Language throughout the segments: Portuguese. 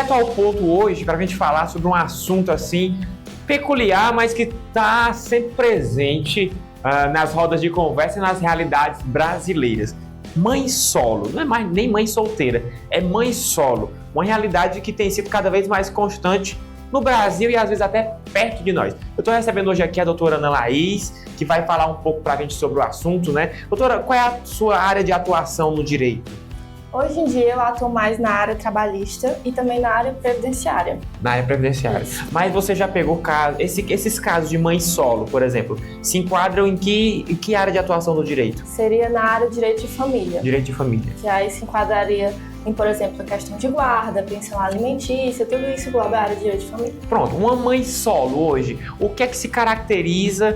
direto ao ponto hoje para a gente falar sobre um assunto assim peculiar, mas que está sempre presente nas rodas de conversa e nas realidades brasileiras. Mãe solo, não é mais nem mãe solteira, é mãe solo. Uma realidade que tem sido cada vez mais constante no Brasil e às vezes até perto de nós. Eu estou recebendo hoje aqui a doutora Ana Laís, que vai falar um pouco para a gente sobre o assunto, né? Doutora, qual é a sua área de atuação no direito? Hoje em dia eu atuo mais na área trabalhista e também na área previdenciária. Na área previdenciária. Isso. Mas você já pegou esses casos de mãe solo, por exemplo, se enquadram em que área de atuação do direito? Seria na área de direito de família. Direito de família. Que aí se enquadraria em, por exemplo, a questão de guarda, pensão alimentícia, tudo isso engloba a área de direito de família. Pronto, uma mãe solo hoje, o que é que se caracteriza,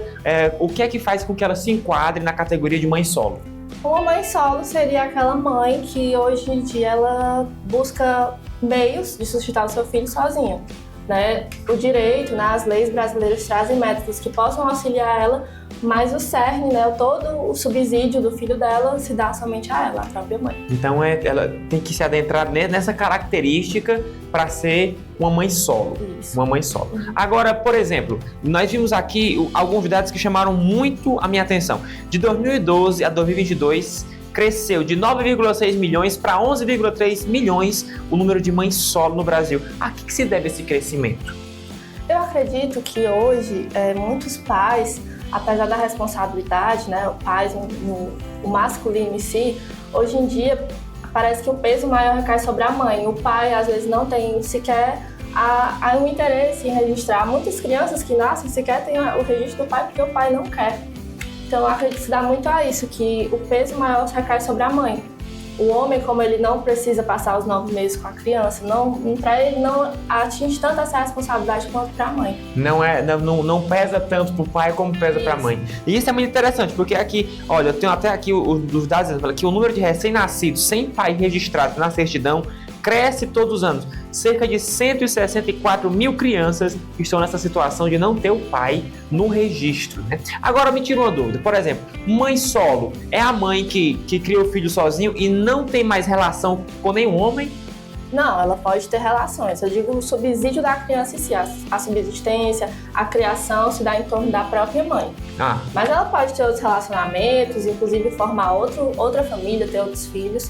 o que é que faz com que ela se enquadre na categoria de mãe solo? Uma mãe solo seria aquela mãe que hoje em dia ela busca meios de sustentar o seu filho sozinha, né? O direito, né, as leis brasileiras trazem métodos que possam auxiliar ela, mas o cerne, né, todo o subsídio do filho dela se dá somente a ela, a própria mãe. Então ela tem que se adentrar nessa característica para ser uma mãe solo. Isso. Uma mãe solo. Agora, por exemplo, nós vimos aqui alguns dados que chamaram muito a minha atenção. De 2012 a 2022, cresceu de 9,6 milhões para 11,3 milhões o número de mães solo no Brasil. A que se deve esse crescimento? Eu acredito que hoje muitos pais, apesar da responsabilidade, né, pais o masculino em si, hoje em dia parece que o peso maior recai sobre a mãe. O pai às vezes não tem sequer um interesse em registrar. Muitas crianças que nascem sequer têm o registro do pai porque o pai não quer. Então eu acredito que se dá muito a isso, que o peso maior recai sobre a mãe. O homem, como ele não precisa passar os 9 meses com a criança, para ele não atinge tanto essa responsabilidade quanto para a mãe. Não pesa tanto para o pai como pesa para a mãe. E isso é muito interessante, porque aqui, olha, eu tenho até aqui os dados que o número de recém-nascidos sem pai registrado na certidão cresce todos os anos. Cerca de 164 mil crianças estão nessa situação de não ter o pai no registro, né? Agora me tira uma dúvida, por exemplo, mãe solo é a mãe que cria o filho sozinho e não tem mais relação com nenhum homem? Não, ela pode ter relações. Eu digo o subsídio da criança em si, a subsistência, a criação se dá em torno da própria mãe. Mas ela pode ter outros relacionamentos, inclusive formar outra família, ter outros filhos,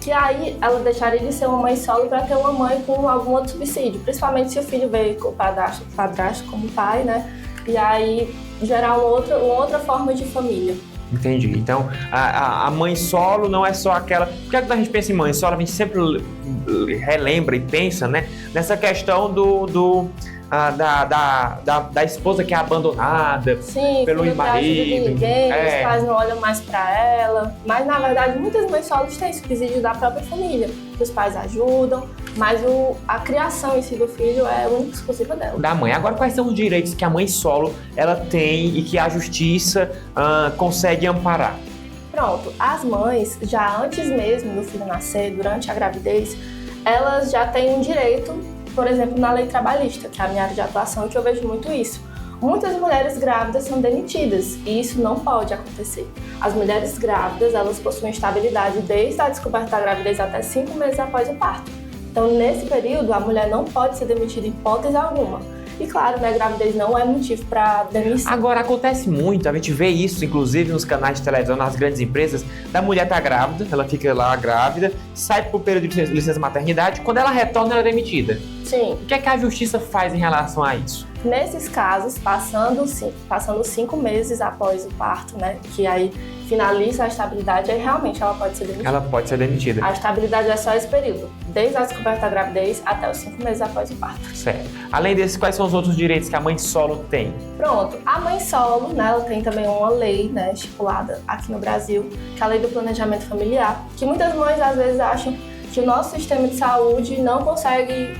que aí ela deixaria de ser uma mãe solo para ter uma mãe com algum outro subsídio, principalmente se o filho veio com o padrasto como pai, né? E aí gerar uma outra forma de família. Entendi. Então, a mãe solo não é só aquela... Porque quando a gente pensa em mãe solo, a gente sempre relembra e pensa, né, nessa questão da esposa que é abandonada. Sim, pelo marido. De ninguém, os pais não olham mais para ela. Mas, na verdade, muitas mães solos têm subsídio da própria família, que os pais ajudam, mas a criação em si do filho é única e exclusiva dela. Da mãe. Agora, quais são os direitos que a mãe solo ela tem e que a justiça consegue amparar? Pronto, as mães, já antes mesmo do filho nascer, durante a gravidez, elas já têm um direito, por exemplo, na lei trabalhista, que é a minha área de atuação, e que eu vejo muito isso. Muitas mulheres grávidas são demitidas e isso não pode acontecer. As mulheres grávidas, elas possuem estabilidade desde a descoberta da gravidez até 5 meses após o parto. Então, nesse período, a mulher não pode ser demitida em hipótese alguma. E claro, né, a gravidez não é motivo para demissão. Agora, acontece muito, a gente vê isso, inclusive nos canais de televisão, nas grandes empresas, da mulher tá grávida, ela fica lá grávida, sai pro período de licença maternidade, quando ela retorna, ela é demitida. Sim. O que é que a justiça faz em relação a isso? Nesses casos, passando 5 meses após o parto, né, que aí finaliza a estabilidade, aí realmente ela pode ser demitida. Ela pode ser demitida. A estabilidade é só esse período, desde a descoberta da gravidez até os 5 meses após o parto. Certo. Além desses, quais são os outros direitos que a mãe solo tem? Pronto, a mãe solo, né, ela tem também uma lei, né, estipulada aqui no Brasil, que é a lei do planejamento familiar, que muitas mães às vezes acham que o nosso sistema de saúde não consegue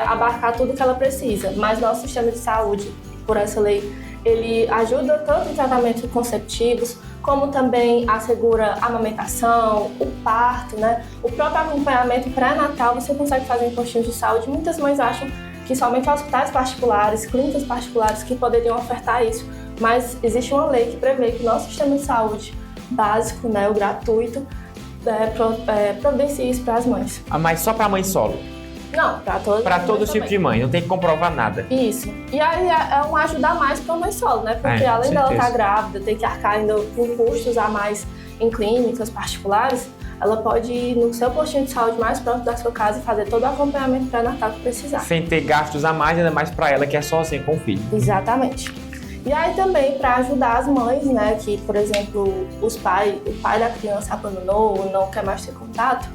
abarcar tudo que ela precisa, mas nosso sistema de saúde, por essa lei, ele ajuda tanto em tratamentos conceptivos, como também assegura a amamentação, o parto, né? O próprio acompanhamento pré-natal você consegue fazer em postinhos de saúde. Muitas mães acham que somente hospitais particulares, clínicas particulares que poderiam ofertar isso, mas existe uma lei que prevê que o nosso sistema de saúde básico, né, o gratuito, providencia isso para as mães. Mas só para a mãe solo? Não, Para todo tipo de mãe, não tem que comprovar nada. Isso. E aí é um ajuda a mais para a mãe solo, né? Porque além dela estar grávida, ter que arcar ainda com custos a mais em clínicas particulares, ela pode ir no seu postinho de saúde mais próximo da sua casa e fazer todo o acompanhamento pré-natal que precisar. Sem ter gastos a mais, ainda mais para ela que é sozinha com o filho. Exatamente. E aí também para ajudar as mães, né, que, por exemplo, o pai da criança abandonou ou não quer mais ter contato,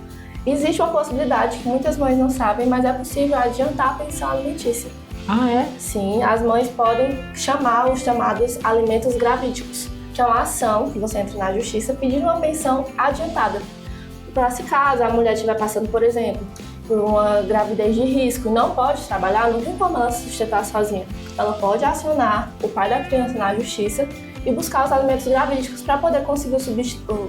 existe uma possibilidade que muitas mães não sabem, mas é possível adiantar a pensão alimentícia. Ah, é? Sim, as mães podem chamar os chamados alimentos gravídicos, que é uma ação que você entra na justiça pedindo uma pensão adiantada. Para se caso a mulher estiver passando, por exemplo, por uma gravidez de risco e não pode trabalhar, não tem como ela se sustentar sozinha. Ela pode acionar o pai da criança na justiça e buscar os alimentos gravídicos para poder conseguir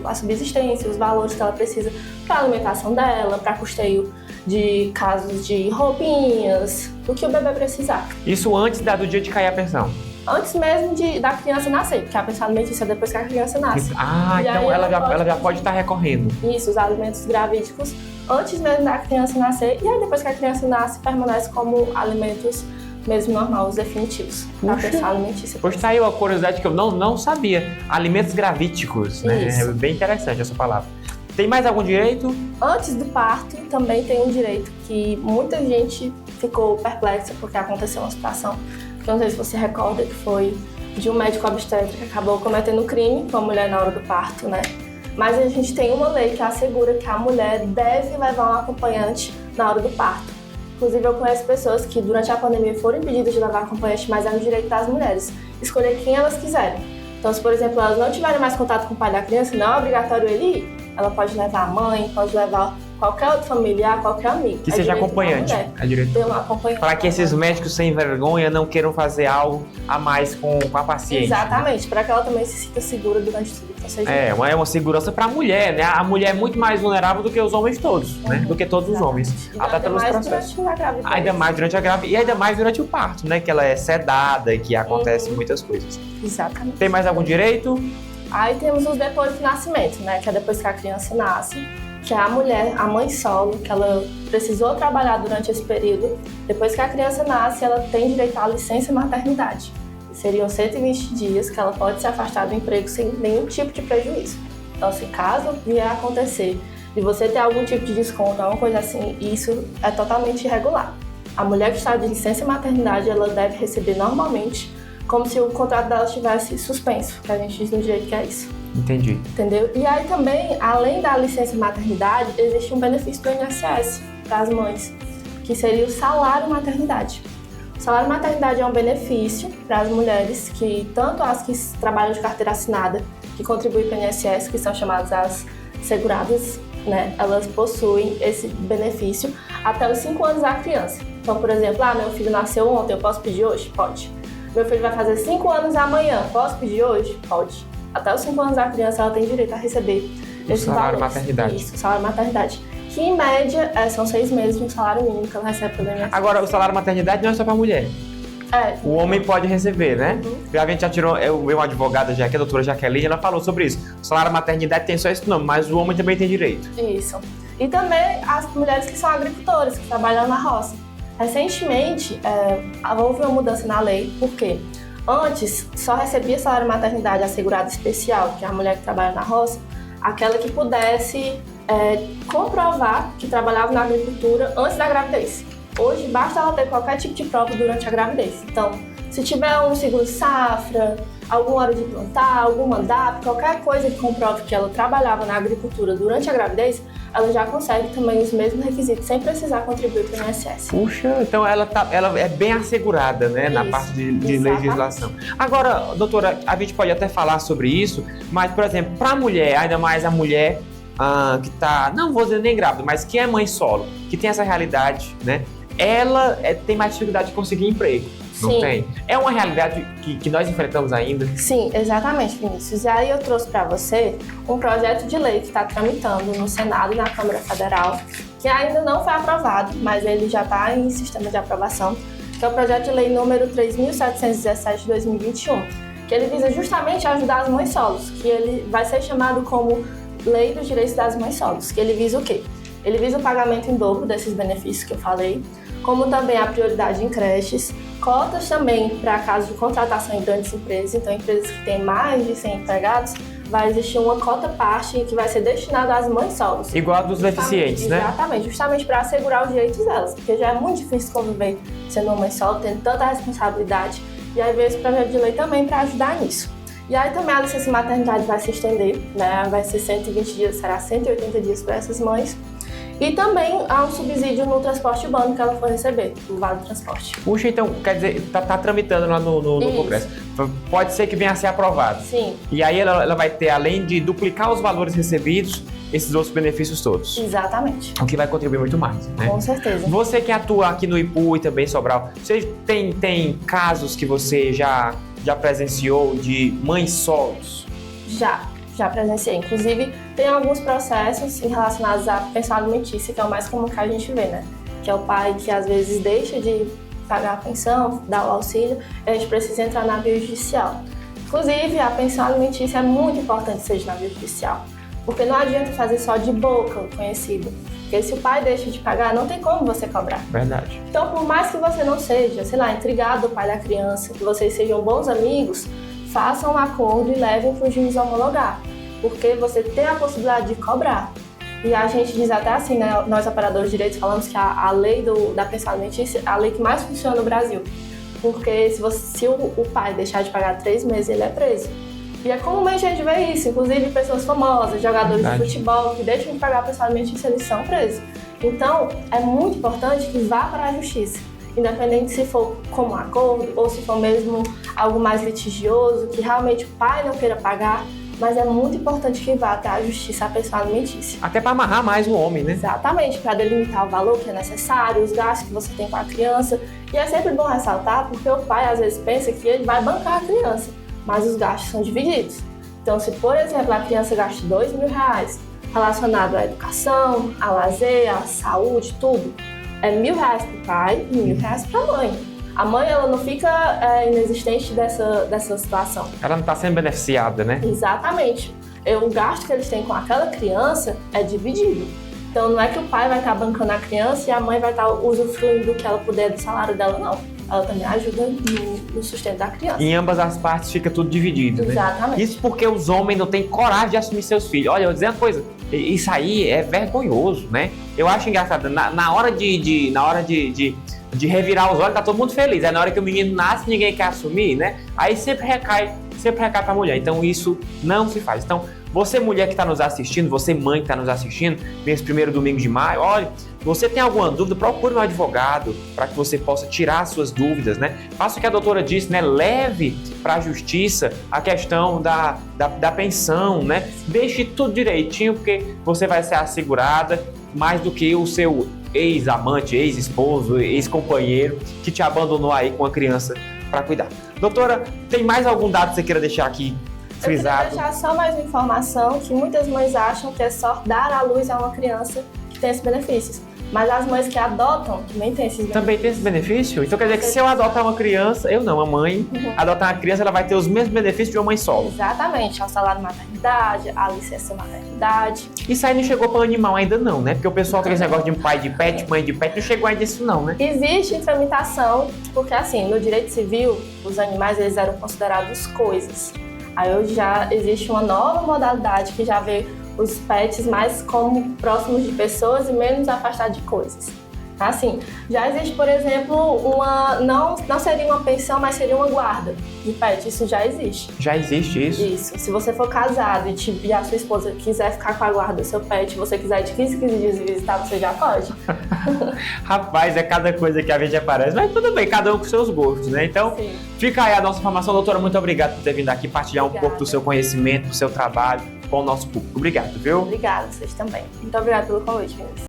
a subsistência, os valores que ela precisa para a alimentação dela, para custeio de casos de roupinhas, o que o bebê precisar. Isso antes do dia de cair a pensão? Antes mesmo da criança nascer, porque a pensão alimentícia é depois que a criança nasce. Ah, então ela já pode estar recorrendo. Isso, os alimentos gravídicos antes mesmo da criança nascer, e aí depois que a criança nasce, permanece como alimentos mesmo normais, os definitivos, da pensão alimentícia. Pois tá aí uma curiosidade que eu não sabia. Alimentos gravídicos, né? Isso. É bem interessante essa palavra. Tem mais algum direito? Antes do parto, também tem um direito que muita gente ficou perplexa porque aconteceu uma situação, que eu não sei se você recorda, que foi de um médico obstetra que acabou cometendo crime com a mulher na hora do parto, né? Mas a gente tem uma lei que assegura que a mulher deve levar um acompanhante na hora do parto. Inclusive, eu conheço pessoas que durante a pandemia foram impedidas de levar acompanhante, mas é um direito das mulheres escolher quem elas quiserem. Então, se, por exemplo, elas não tiverem mais contato com o pai da criança, não é obrigatório ele ir. Ela pode levar a mãe, pode levar qualquer outro familiar, qualquer amigo. Que seja acompanhante. É direito ter um acompanhante. Para que esses médicos sem vergonha não queiram fazer algo a mais com a paciente. Exatamente, para que ela também se sinta segura durante tudo o processo. É uma segurança para a mulher, né? A mulher é muito mais vulnerável do que os homens todos, né? Do que todos os homens. Ainda mais durante a gravidez. Ainda mais durante a gravidez e ainda mais durante o parto, né? Que ela é sedada e que acontece muitas coisas. Exatamente. Tem mais algum direito? Aí temos os depois do nascimento, né? Que é depois que a criança nasce, que é a mulher, a mãe solo, que ela precisou trabalhar durante esse período. Depois que a criança nasce, ela tem direito à licença maternidade. Seriam 120 dias que ela pode se afastar do emprego sem nenhum tipo de prejuízo. Então, se caso vier a acontecer de você ter algum tipo de desconto, alguma coisa assim, isso é totalmente irregular. A mulher que está de licença maternidade, ela deve receber normalmente, como se o contrato dela estivesse suspenso, que a gente diz no direito que é isso. Entendi. Entendeu? E aí também, além da licença maternidade, existe um benefício do INSS para as mães, que seria o salário maternidade. O salário maternidade é um benefício para as mulheres, que tanto as que trabalham de carteira assinada, que contribuem para o INSS, que são chamadas as seguradas, né? Elas possuem esse benefício até os 5 anos da criança. Então, por exemplo, meu filho nasceu ontem, eu posso pedir hoje? Pode. Meu filho vai fazer 5 anos amanhã, posso pedir hoje? Pode. Até os 5 anos da criança, ela tem direito a receber esse salário maternidade. Isso, salário maternidade. Que, em média, são 6 meses de um salário mínimo que ela recebe pelo INSS. Agora, o salário maternidade não é só para mulher. O homem pode receber, né? A gente já tirou, uma advogada já, que é a doutora Jaqueline, ela falou sobre isso. O salário maternidade tem só esse nome, mas o homem também tem direito. Isso. E também as mulheres que são agricultoras, que trabalham na roça. Recentemente, houve uma mudança na lei, porque antes só recebia salário maternidade assegurado especial, que é a mulher que trabalha na roça, aquela que pudesse comprovar que trabalhava na agricultura antes da gravidez. Hoje, basta ela ter qualquer tipo de prova durante a gravidez. Então, se tiver um seguro safra, alguma hora de plantar, algum mandato, qualquer coisa que comprove que ela trabalhava na agricultura durante a gravidez, ela já consegue também os mesmos requisitos, sem precisar contribuir para o INSS. Puxa, então ela é bem assegurada, né, na parte de legislação. Agora, doutora, a gente pode até falar sobre isso, mas, por exemplo, para a mulher, ainda mais a mulher que está, não vou dizer nem grávida, mas que é mãe solo, que tem essa realidade, né, ela tem mais dificuldade de conseguir emprego. Não Sim. tem? É uma realidade que nós enfrentamos ainda? Sim, exatamente, Vinícius. E aí eu trouxe para você um projeto de lei que está tramitando no Senado e na Câmara Federal, que ainda não foi aprovado, mas ele já está em sistema de aprovação, que é o projeto de lei número 3.717 de 2021, que ele visa justamente ajudar as mães solos, que ele vai ser chamado como Lei dos Direitos das Mães Solos, que ele visa o quê? Ele visa o pagamento em dobro desses benefícios que eu falei, como também a prioridade em creches, cotas também para casos de contratação em grandes empresas, então empresas que têm mais de 100 empregados, vai existir uma cota parte que vai ser destinada às mães solos. Igual a dos deficientes, né? Exatamente, justamente para assegurar os direitos delas, porque já é muito difícil conviver sendo uma mãe solo, tendo tanta responsabilidade, e aí veio esse projeto de lei também para ajudar nisso. E aí também a licença maternidade vai se estender, né? Vai ser 120 dias, será 180 dias para essas mães. E também há um subsídio no transporte urbano que ela for receber, o Vale Transporte. Puxa, então, quer dizer, tá tramitando lá no Congresso. Pode ser que venha a ser aprovado. Sim. E aí ela vai ter, além de duplicar os valores recebidos, esses outros benefícios todos. Exatamente. O que vai contribuir muito mais, né? Com certeza. Você que atua aqui no IPU e também em Sobral, você tem casos que você já presenciou de mães solos? Já presenciei. Inclusive, tem alguns processos relacionados à pensão alimentícia, que é o mais comum que a gente vê, né? Que é o pai que às vezes deixa de pagar a pensão, dar o auxílio, e a gente precisa entrar na via judicial. Inclusive, a pensão alimentícia é muito importante seja na via judicial, porque não adianta fazer só de boca o conhecido. Porque se o pai deixa de pagar, não tem como você cobrar. Verdade. Então, por mais que você não seja, sei lá, intrigado do pai da criança, que vocês sejam bons amigos, façam um acordo e levem para o juiz homologar, porque você tem a possibilidade de cobrar. E a gente diz até assim, né, nós operadores de direitos falamos que a lei da pensão alimentícia é a lei que mais funciona no Brasil, porque se o pai deixar de pagar 3 meses, ele é preso. E é comumente a gente vê isso, inclusive pessoas famosas, jogadores de futebol que deixam de pagar a pensão alimentícia, eles são presos. Então, é muito importante que vá para a justiça. Independente se for como um acordo ou se for mesmo algo mais litigioso, que realmente o pai não queira pagar, mas é muito importante que vá até a justiça a pensão alimentícia. Até para amarrar mais o homem, né? Exatamente, para delimitar o valor que é necessário, os gastos que você tem com a criança. E é sempre bom ressaltar, porque o pai às vezes pensa que ele vai bancar a criança, mas os gastos são divididos. Então, se por exemplo a criança gasta R$2.000 relacionado à educação, a lazer, à saúde, tudo, é R$1.000 para o pai e R$1.000 para a mãe. A mãe, ela não fica inexistente dessa situação. Ela não está sendo beneficiada, né? Exatamente. O gasto que eles têm com aquela criança é dividido. Então, não é que o pai vai estar bancando a criança e a mãe vai estar usufruindo do que ela puder do salário dela, não. Ela também ajuda no sustento da criança. Em ambas as partes fica tudo dividido, né? Exatamente. Isso porque os homens não têm coragem de assumir seus filhos. Olha, eu vou dizer uma coisa, isso aí é vergonhoso, né? Eu acho engraçado, na hora de revirar os olhos, tá todo mundo feliz. É na hora que o menino nasce, ninguém quer assumir, né? Aí sempre recai pra mulher. Então isso não se faz. Então, você mulher que está nos assistindo, você mãe que está nos assistindo, nesse primeiro domingo de maio, olha, você tem alguma dúvida, procure um advogado para que você possa tirar as suas dúvidas, né? Faça o que a doutora disse, né? Leve para a justiça a questão da pensão, né? Deixe tudo direitinho, porque você vai ser assegurada mais do que o seu ex-amante, ex-esposo, ex-companheiro que te abandonou aí com a criança para cuidar. Doutora, tem mais algum dado que você queira deixar aqui frisado? Eu queria deixar só mais uma informação, que muitas mães acham que é só dar à luz a uma criança que tem esses benefícios. Mas as mães que adotam também têm esses benefícios. Também tem esse benefício? Então quer dizer que se eu adotar uma criança, eu não, a mãe, adotar uma criança, ela vai ter os mesmos benefícios de uma mãe solo. Exatamente, ao salário maternidade, a licença maternidade. Isso aí não chegou para o animal ainda não, né? Porque o pessoal tem esse negócio de pai de pet, mãe de pet, não chegou ainda isso não, né? Existe em tramitação, porque assim, no direito civil, os animais eles eram considerados coisas. Aí hoje já existe uma nova modalidade que já vê os pets mais como próximos de pessoas e menos afastados de coisas. Assim, já existe, por exemplo, não seria uma pensão, mas seria uma guarda de pet. Isso já existe. Já existe isso? Isso. Se você for casado e a sua esposa quiser ficar com a guarda do seu pet, você quiser de 15 dias visitar, você já pode. Rapaz, é cada coisa que a gente aparece, mas tudo bem, cada um com seus gostos, né? Então, sim, fica aí a nossa informação. Doutora, muito obrigado por ter vindo aqui partilhar um pouco do seu conhecimento, do seu trabalho com o nosso público. Obrigado, viu? Obrigada, vocês também. Muito obrigada pelo convite, meninas.